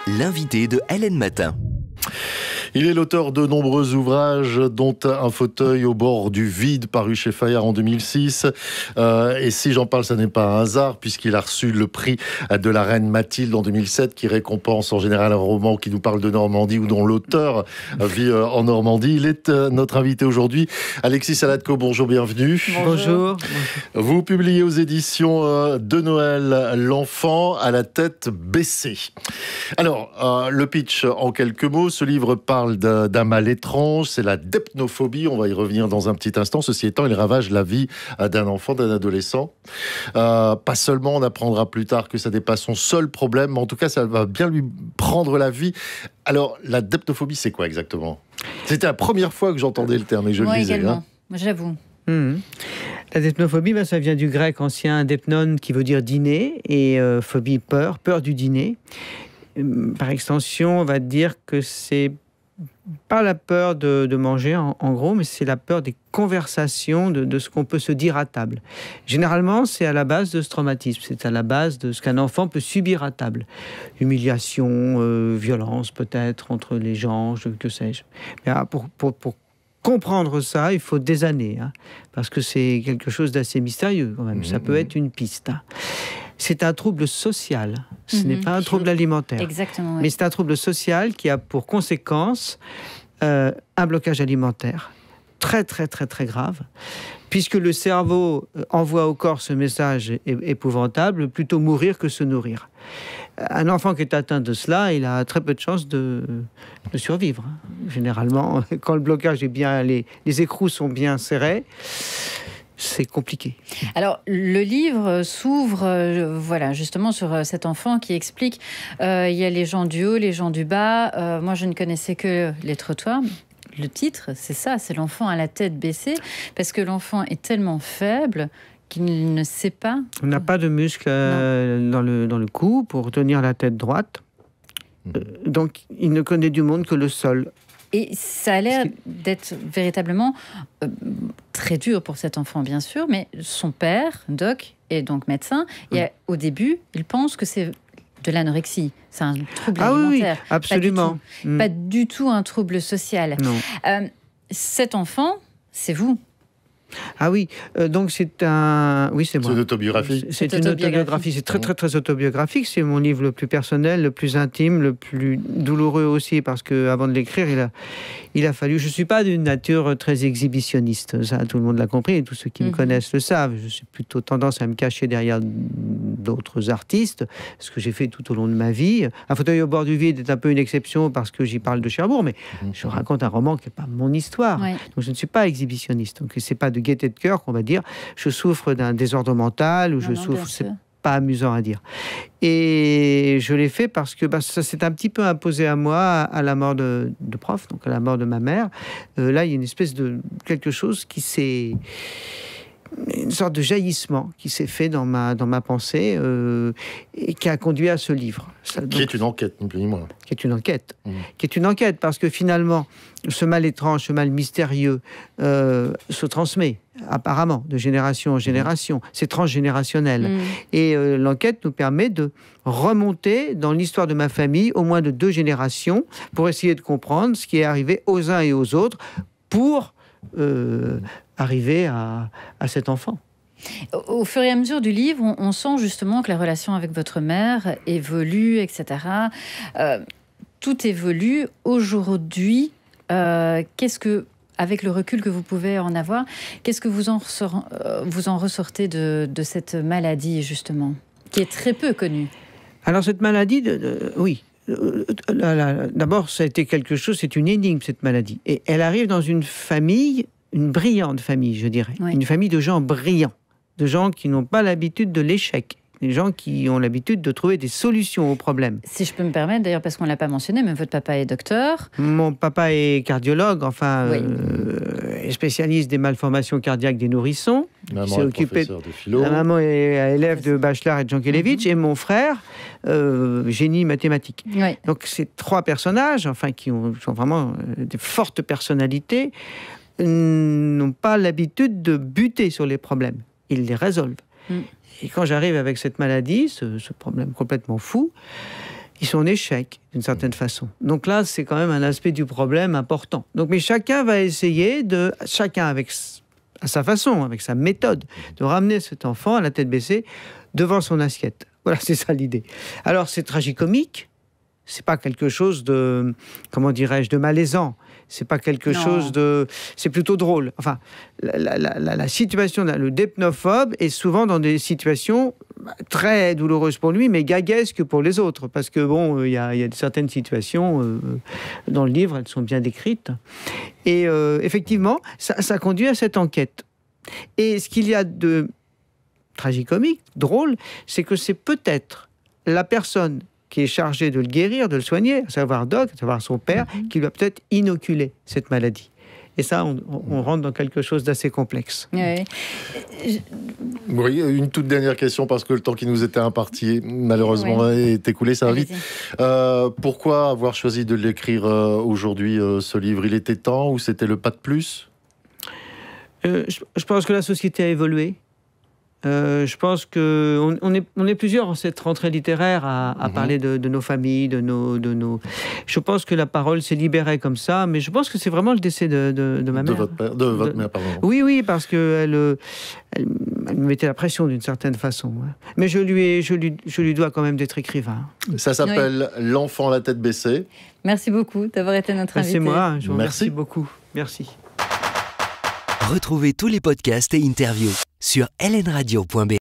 L'invité de Hélène Matin. Il est l'auteur de nombreux ouvrages, dont Un fauteuil au bord du vide, paru chez Fayard en 2006. Et si j'en parle, ça n'est pas un hasard, puisqu'il a reçu le prix de la reine Mathilde en 2007, qui récompense en général un roman qui nous parle de Normandie ou dont l'auteur vit en Normandie. Il est notre invité aujourd'hui. Alexis Salatko, bonjour, bienvenue. Bonjour. Vous publiez aux éditions de Noël L'enfant à la tête baissée. Alors, le pitch en quelques mots, ce livre parle d'un mal étrange, c'est la depnophobie, on va y revenir dans un petit instant. Ceci étant, il ravage la vie d'un enfant, d'un adolescent. Pas seulement, on apprendra plus tard que ça n'est pas son seul problème, mais en tout cas, ça va bien lui prendre la vie. Alors, la depnophobie, c'est quoi exactement? C'était la première fois que j'entendais le terme et je le disais. Également, j'avoue. La depnophobie, ça vient du grec ancien depnon qui veut dire dîner et phobie, peur du dîner. Par extension, on va dire que c'est pas la peur de manger en gros, mais c'est la peur des conversations, de ce qu'on peut se dire à table. Généralement, c'est à la base de ce traumatisme, c'est à la base de ce qu'un enfant peut subir à table. Humiliation, violence peut-être entre les gens, que sais-je. Mais pour comprendre ça, il faut des années, parce que c'est quelque chose d'assez mystérieux quand même. Ça peut être une piste. C'est un trouble social, ce n'est pas un trouble alimentaire. Exactement. Oui. Mais c'est un trouble social qui a pour conséquence un blocage alimentaire très grave, puisque le cerveau envoie au corps ce message épouvantable, plutôt mourir que se nourrir. Un enfant qui est atteint de cela, il a très peu de chances de survivre. Généralement, quand le blocage est bien, les écrous sont bien serrés, c'est compliqué. Alors, le livre s'ouvre voilà, justement sur cet enfant qui explique il y a les gens du haut, les gens du bas. Moi, je ne connaissais que les trottoirs. Le titre, c'est ça, c'est l'enfant à la tête baissée, parce que l'enfant est tellement faible qu'il ne sait pas. On n'a pas de muscle dans le cou pour tenir la tête droite. Donc, il ne connaît du monde que le sol. Et ça a l'air d'être véritablement très dur pour cet enfant, bien sûr, mais son père, Doc, est donc médecin, et au début, il pense que c'est de l'anorexie. C'est un trouble alimentaire. Oui, absolument. Pas du tout un trouble social. Non. Cet enfant, c'est vous. Ah oui, donc c'est un... Oui, c'est moi. C'est une autobiographie. C'est une autobiographie, c'est très autobiographique. C'est mon livre le plus personnel, le plus intime, le plus douloureux aussi, parce qu'avant de l'écrire, il a fallu... Je ne suis pas d'une nature très exhibitionniste, ça tout le monde l'a compris, et tous ceux qui me connaissent le savent. Je suis plutôt tendance à me cacher derrière d'autres artistes, ce que j'ai fait tout au long de ma vie. Un fauteuil au bord du vide est un peu une exception, parce que j'y parle de Cherbourg, mais je raconte un roman qui n'est pas mon histoire. Ouais. Donc je ne suis pas exhibitionniste, donc c'est pas de gaieté de cœur qu'on va dire je souffre d'un désordre mental ou je souffre, c'est pas amusant à dire. Et je l'ai fait parce que ça s'est un petit peu imposé à moi à la mort de prof, donc à la mort de ma mère. Là, il y a une espèce de quelque chose qui s'est... une sorte de jaillissement qui s'est fait dans ma pensée et qui a conduit à ce livre. Qui est une enquête, ni plus ni moins. Qui est une enquête. Qui est une enquête, parce que finalement, ce mal étrange, ce mal mystérieux se transmet, apparemment, de génération en génération. C'est transgénérationnel. Et l'enquête nous permet de remonter dans l'histoire de ma famille, au moins de 2 générations, pour essayer de comprendre ce qui est arrivé aux uns et aux autres, pour... arriver à cet enfant. Au fur et à mesure du livre, on sent justement que la relation avec votre mère évolue, etc. Tout évolue. Aujourd'hui, qu'est-ce que, avec le recul que vous pouvez en avoir, qu'est-ce que vous en ressortez de cette maladie, justement, qui est très peu connue? Alors, cette maladie, oui. D'abord, ça a été quelque chose, c'est une énigme, cette maladie. Et elle arrive dans une famille, une brillante famille, je dirais. Oui. Une famille de gens brillants, de gens qui n'ont pas l'habitude de l'échec, des gens qui ont l'habitude de trouver des solutions aux problèmes. Si je peux me permettre, d'ailleurs, parce qu'on ne l'a pas mentionné, mais votre papa est docteur. Mon papa est cardiologue, enfin, spécialiste des malformations cardiaques des nourrissons. Maman est professeur de philo. Ma maman est élève de Bachelard et de Jankélévitch, et mon frère, génie mathématique. Oui. Donc, ces 3 personnages, enfin, qui sont vraiment des fortes personnalités, n'ont pas l'habitude de buter sur les problèmes. Ils les résolvent. Et quand j'arrive avec cette maladie, ce problème complètement fou, ils sont en échec, d'une certaine façon. Donc là, c'est quand même un aspect du problème important. Donc, mais chacun va essayer chacun avec à sa façon, avec sa méthode, de ramener cet enfant à la tête baissée devant son assiette. Voilà, c'est ça l'idée. Alors, c'est tragicomique, c'est pas quelque chose de, comment dirais-je, de malaisant. C'est pas quelque chose de... C'est plutôt drôle. Enfin, la situation, le dépnophobe est souvent dans des situations très douloureuses pour lui, mais gaguesques pour les autres. Parce que, bon, il y a certaines situations dans le livre, elles sont bien décrites. Et effectivement, ça conduit à cette enquête. Et ce qu'il y a de tragicomique, drôle, c'est que c'est peut-être la personne qui est chargé de le guérir, de le soigner, à savoir Doc, à savoir son père, qui lui a peut-être inoculé cette maladie. Et ça, on rentre dans quelque chose d'assez complexe. Oui. Oui, une toute dernière question, parce que le temps qui nous était imparti, malheureusement, est écoulé, ça va vite. Pourquoi avoir choisi de l'écrire aujourd'hui, ce livre? Il était temps ou c'était le pas de plus? Je pense que la société a évolué. Je pense qu'on est plusieurs en cette rentrée littéraire à parler de nos familles, de nos... Je pense que la parole s'est libérée comme ça, mais je pense que c'est vraiment le décès de ma mère. De votre mère, pardon. Oui, parce qu'elle me mettait la pression d'une certaine façon. Mais je lui dois quand même d'être écrivain. Ça s'appelle L'enfant à la tête baissée. Merci beaucoup d'avoir été notre invité. C'est moi, je vous remercie beaucoup. Merci. Retrouvez tous les podcasts et interviews sur lnradio.be.